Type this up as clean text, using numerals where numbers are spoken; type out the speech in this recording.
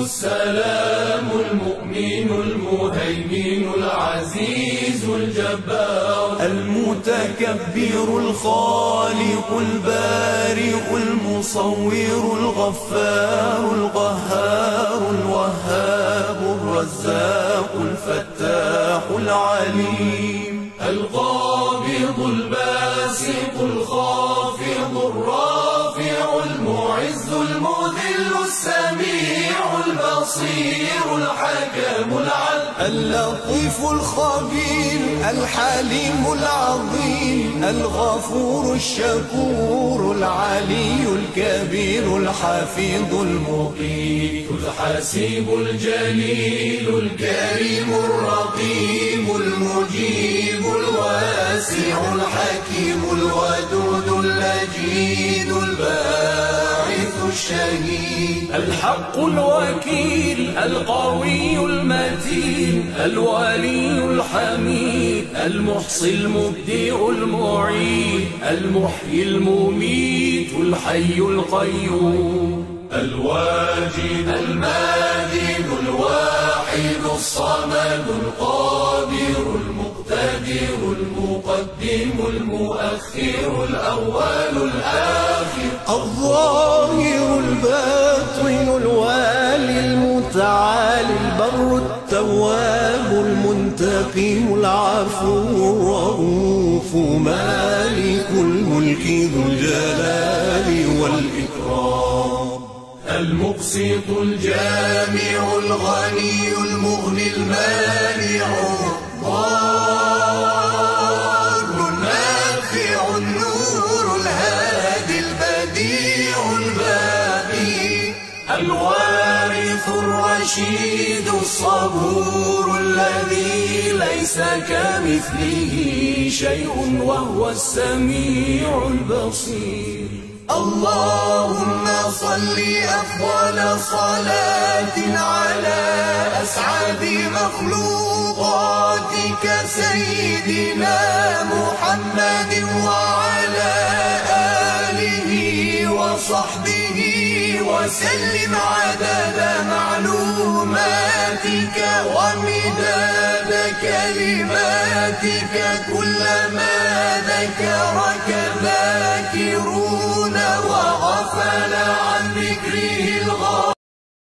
السلام المؤمن المهيمن العزيز الجبار المتكبر الخالق البارئ المصور الغفار القهار الوهاب الرزاق الفتاح العليم القابض الباسط الخافض الرافع المعز المذل السميع البصير الحكم العدل اللطيف الخبير الحليم العظيم الغفور الشكور العلي الكبير الحفيظ المقيت الحسيب الجليل الكريم الرقيب المجيب الواسع الحكيم الودود اللجيد الباعث الشهيد الحق الوكيل القوي المتين الولي الحميد المحصي المبدئ المعيد المحيي المميت الحي القيوم الواجد الماجد الواحد الصمد القادر المقتدر المقدم المؤخر الأول الآخر الظاهر الباطن الوالي المتعالي البر التواب المنتقم العفو الرؤوف مالك الملك ذو الجلال والإكرام المقسط الجامع الغني المغني المانع الضار النافع النور الهادي البديع الباقي الوارث الرشيد الصبور الذي ليس كمثله شيء وهو السميع البصير اللهم صل أفضل صلاة على أسعد مخلوقاتك سيدنا محمد وعلى آله وصحبه وسلم عدد معلوماتك ومداد كلماتك كلما ذكرك ذاكرون وغفل عن ذكره الغافل